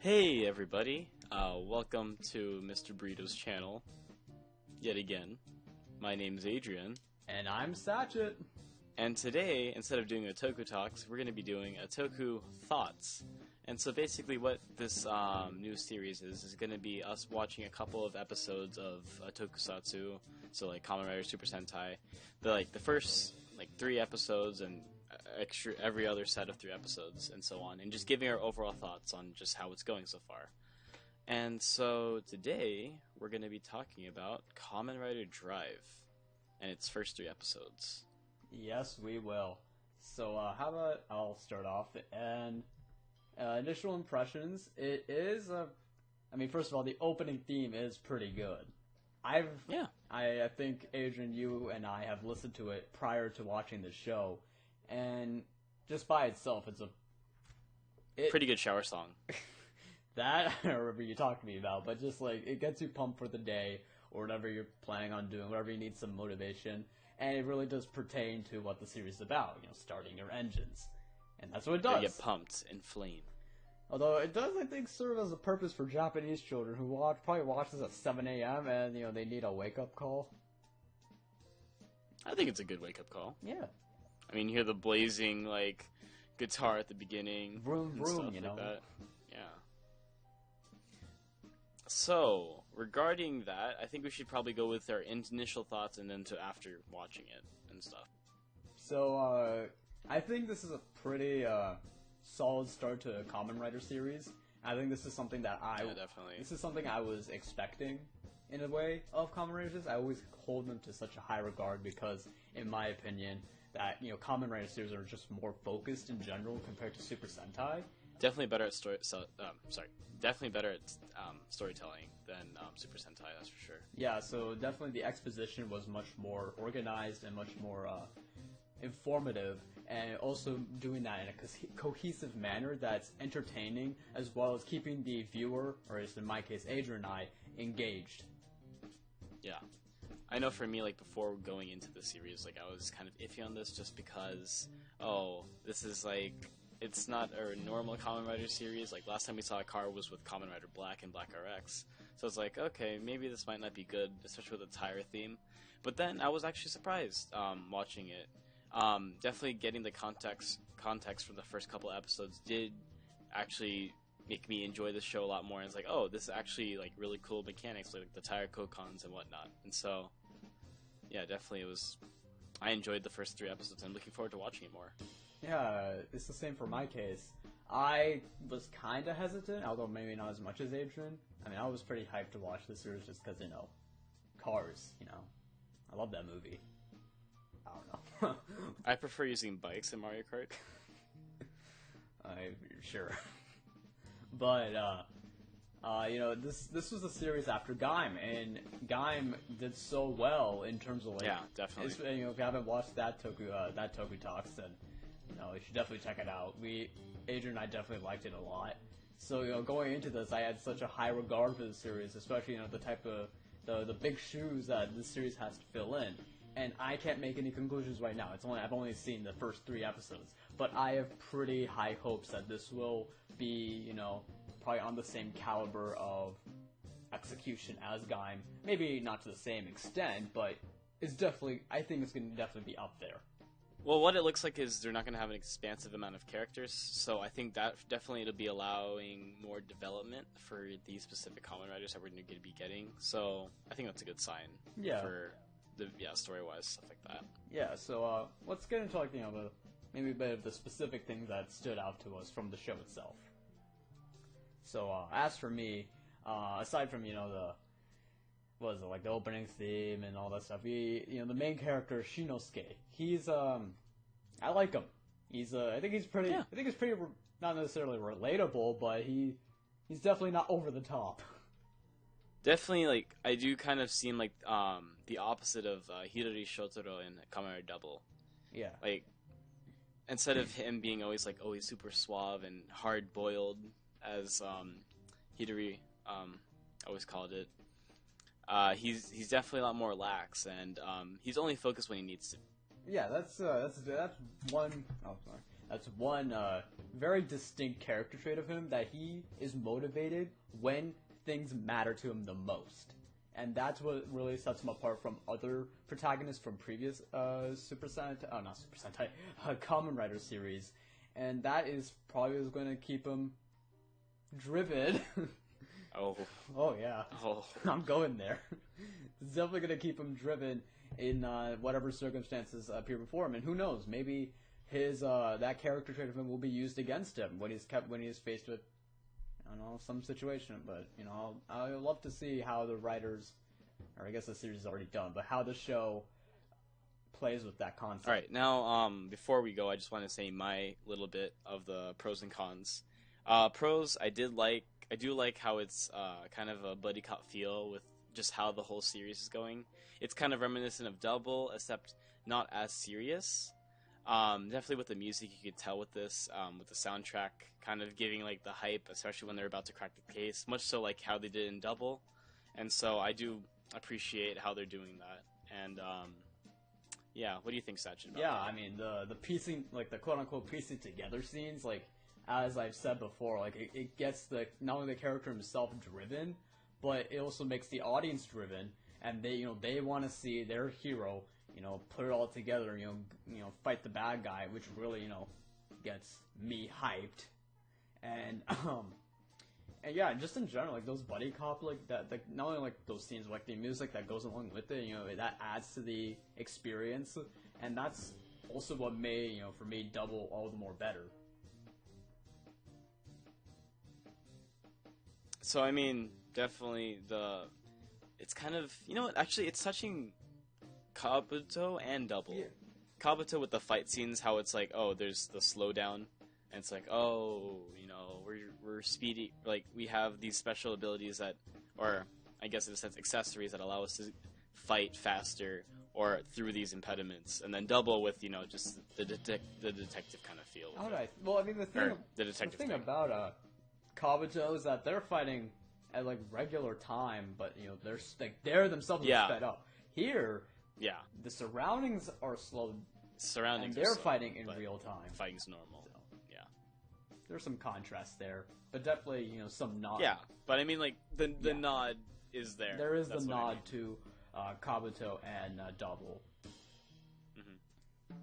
Hey everybody, welcome to Mr. Burrito's channel, yet again. My name is Adrien. And I'm Sachit. And today, instead of doing a Toku Talks, we're going to be doing a Toku Thoughts. And so basically what this new series is going to be us watching a couple of episodes of tokusatsu, so like Kamen Rider Super Sentai, the first 3 episodes and extra every other set of 3 episodes and so on, and just giving our overall thoughts on just how it's going so far. And so today we're going to be talking about Kamen Rider Drive and its first 3 episodes. Yes, we will. So how about I'll start off, and initial impressions, it is first of all, the opening theme is pretty good. I think Adrian, you and I have listened to it prior to watching the show, and just by itself, it's pretty good shower song. That I remember you talked to me about, but just like it gets you pumped for the day or whatever you're planning on doing, whatever you need some motivation, and it really does pertain to what the series is about. Starting your engines, and that's what it does. You get pumped, inflame. Although it does, I think, serve as a purpose for Japanese children who probably watch this at 7 a.m. and they need a wake-up call. I think it's a good wake-up call. Yeah. I mean, you hear the blazing guitar at the beginning, vroom vroom, stuff like that. Yeah. So regarding that, I think we should probably go with our initial thoughts and then to after watching it and stuff. So I think this is a pretty solid start to a Kamen Rider series. I think this is something that definitely. This is something I was expecting in a way of Kamen Riders. I always hold them to such a high regard because, in my opinion, that Kamen Rider series are just more focused in general compared to Super Sentai. Definitely better at storytelling than Super Sentai, that's for sure. Yeah, so definitely the exposition was much more organized and much more informative, and also doing that in a cohesive manner that's entertaining, as well as keeping the viewer, or as in my case, Adrian and I, engaged. Yeah. I know for me, before going into the series, I was kind of iffy on this just because, this is it's not a normal Kamen Rider series. Last time we saw a car was with Kamen Rider Black and Black RX. So it's okay, maybe this might not be good, especially with the tire theme. But then I was actually surprised watching it. Definitely getting the context for the first couple episodes did actually make me enjoy the show a lot more. And it's this is actually really cool mechanics, like the tire kokons and whatnot. And so, yeah, definitely I enjoyed the first 3 episodes and I'm looking forward to watching it more. Yeah, it's the same for my case. I was kind of hesitant, although maybe not as much as Adrian. I was pretty hyped to watch this series just because, cars, I love that movie. I don't know. I prefer using bikes in Mario Kart. Sure. But, this was a series after Gaim, and Gaim did so well in terms of, yeah, definitely. If you haven't watched that Toku Talks, then, you should definitely check it out. Adrian and I definitely liked it a lot. So, going into this, I had such a high regard for the series, especially, the type of, the big shoes that this series has to fill in. And I can't make any conclusions right now. I've only seen the first 3 episodes, but I have pretty high hopes that this will be, probably on the same caliber of execution as Gaim. Maybe not to the same extent, but I think it's going to definitely be up there. Well, what it looks like is they're not going to have an expansive amount of characters, so I think that definitely it'll be allowing more development for these specific Kamen Riders that we're going to be getting. So I think that's a good sign. Yeah. For story-wise, stuff like that. Yeah, so let's get into maybe a bit of the specific things that stood out to us from the show itself. So as for me, aside from the opening theme and all that stuff, the main character Shinosuke, he's I like him. I think he's pretty. Yeah. I think he's pretty not necessarily relatable, but he's definitely not over the top. Definitely, I do kind of seem the opposite of Hirori Shotaro in Kamen Rider Double. Yeah. Instead of him being always always super suave and hard-boiled, as Hirori always called it, he's definitely a lot more lax, and he's only focused when he needs to. Yeah, that's one. Oh, sorry. That's one very distinct character trait of him, that he is motivated when things matter to him the most. And that's what really sets him apart from other protagonists from previous Kamen Rider series. And that is probably what's going to keep him driven. Oh. Oh, yeah. Oh. I'm going there. It's definitely going to keep him driven in whatever circumstances appear before him. And who knows, maybe his that character trait of him will be used against him when he's faced with, I don't know, some situation. But, you know, I'd love to see how the writers, or I guess the series is already done, but how the show plays with that concept. All right, now before we go, I just want to say my little bit of the pros and cons. Pros, I do like how it's kind of a buddy cop feel with just how the whole series is going. It's kind of reminiscent of Double, except not as serious. Definitely with the music, you could tell with this, with the soundtrack kind of giving like the hype, especially when they're about to crack the case, much so like how they did in Double. And so I do appreciate how they're doing that. And yeah, what do you think, Sachin? Yeah, I mean the piecing, like the quote unquote piecing together scenes, like as I've said before, like it gets not only the character himself driven, but it also makes the audience driven, and they want to see their hero, put it all together, fight the bad guy, which really, gets me hyped. And and yeah, just in general, like those buddy cop, like that, like not only like those scenes, but like the music that goes along with it, that adds to the experience, and that's also what made, for me, Double all the more better. So I mean, definitely it's kind of, actually it's touching Kabuto and Double. Yeah. Kabuto with the fight scenes, how it's like, oh, there's the slowdown, and it's like, oh, we're speedy, like we have these special abilities that, or I guess in a sense accessories that allow us to fight faster or through these impediments, and then Double with just the detective kind of feel. Well, I mean the thing thing. about Kabuto is that they're fighting at like regular time, but they're themselves sped up. Here, yeah, the surroundings are slow. Surroundings, and they're slow, fighting in real time. Fighting's normal. So, yeah, there's some contrast there, but definitely some nod. Yeah, but I mean like the nod is there. There is That's the what I nod mean. to Kabuto and Double. Mm-hmm.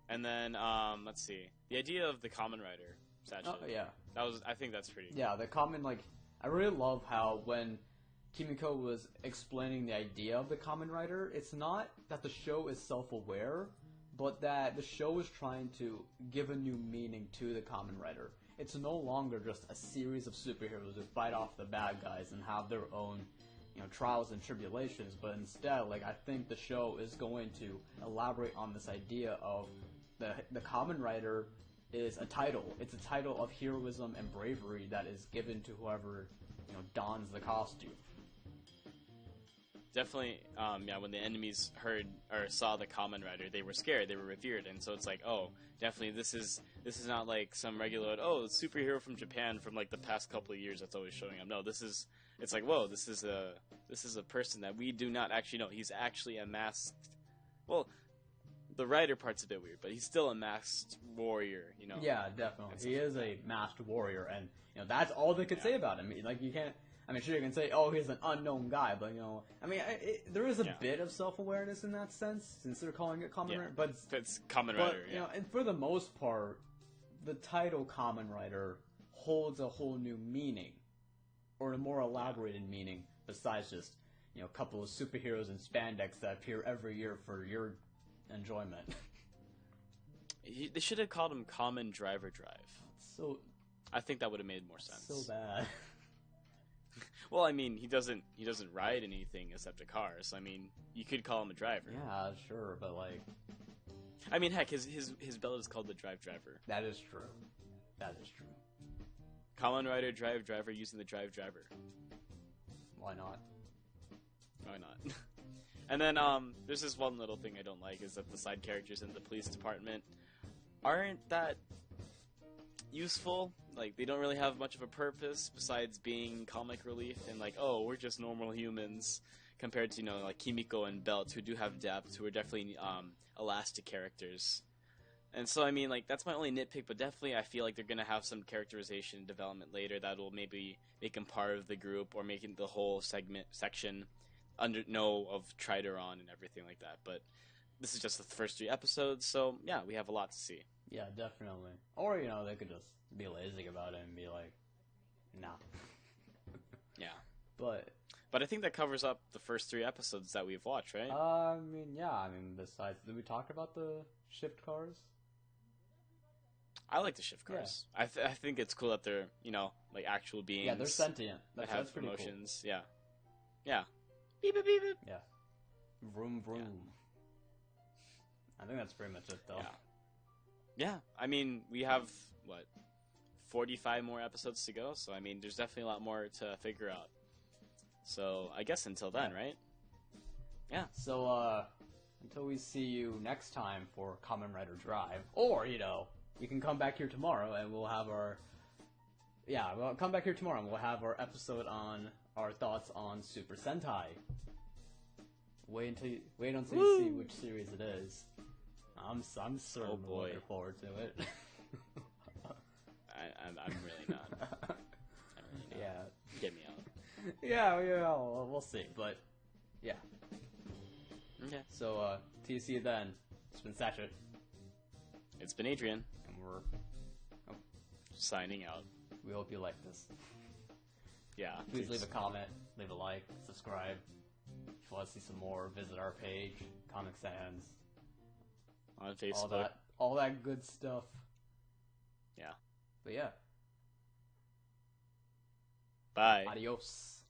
And then let's see, the idea of the Kamen Rider. Oh yeah, I think that's pretty. Yeah, the Kamen, like I really love how when Kimiko was explaining the idea of the Kamen Rider, it's not that the show is self-aware, but that the show is trying to give a new meaning to the Kamen Rider. It's no longer just a series of superheroes who fight off the bad guys and have their own, trials and tribulations, but instead, like, I think the show is going to elaborate on this idea of the Kamen Rider is a title. It's a title of heroism and bravery that is given to whoever, dons the costume. Definitely, when the enemies heard or saw the Kamen Rider, they were scared, they were revered, and so it's like, oh, definitely this is not like some regular, superhero from Japan from like the past couple of years that's always showing up. No, it's like, whoa, this is a person that we do not actually know. He's actually a masked, well, the rider part's a bit weird, but he's still a masked warrior, Yeah, definitely. He is a masked warrior, and, that's all they could say about him. Like, you can't, sure, you can say, oh, he's an unknown guy, but, there is a bit of self-awareness in that sense, since they're calling it Kamen Rider, but it's Kamen Rider, and for the most part, the title Kamen Rider holds a whole new meaning, or a more elaborated meaning, besides just, a couple of superheroes in spandex that appear every year for your enjoyment. They should have called him Kamen Driver Drive. So, I think that would have made more sense. So bad. Well, he doesn't ride anything except a car, so you could call him a driver. Yeah, sure, but like, heck, his belt is called the Drive Driver. That is true. Kamen Rider Drive Driver using the Drive Driver. Why not? And then there's this one little thing I don't like, is that the side characters in the police department aren't that useful. Like, they don't really have much of a purpose besides being comic relief and like, oh, we're just normal humans, compared to like Kimiko and Belt, who do have depth, who are definitely elastic characters. And so, I mean, like, that's my only nitpick, but definitely I feel like they're going to have some characterization and development later that will maybe make him part of the group or making the whole section know of Trideron and everything like that. But this is just the first 3 episodes, so yeah, we have a lot to see. Yeah, definitely. Or, they could just be lazy about it and be like, nah. Yeah. But I think that covers up the first 3 episodes that we've watched, right? Besides, did we talk about the shift cars? I like the shift cars. Yeah. I think it's cool that they're, like actual beings. Yeah, they're sentient. That have emotions. Cool. Yeah. Yeah. Beep, beep, beep, beep. Yeah. Vroom, vroom. Yeah. I think that's pretty much it, though. Yeah. I mean, we have, 45 more episodes to go, so, I mean, there's definitely a lot more to figure out. So, I guess until then, right? Yeah. So, until we see you next time for Kamen Rider Drive, or, we can come back here tomorrow and we'll have our... Yeah, we'll come back here tomorrow and we'll have our episode on our thoughts on Super Sentai. Wait until you see which series it is. I'm certainly looking forward to it. I'm really not. I'm really not. Yeah. Get me out. Yeah, we'll see, but yeah. Okay. So, till you see you then. It's been Sachit. It's been Adrien. And we're signing out. We hope you like this. Yeah. Please leave a comment, leave a like, subscribe. If you want to see some more, visit our page, Comic Sans. On Facebook. All that good stuff. Yeah. But yeah. Bye. Adios.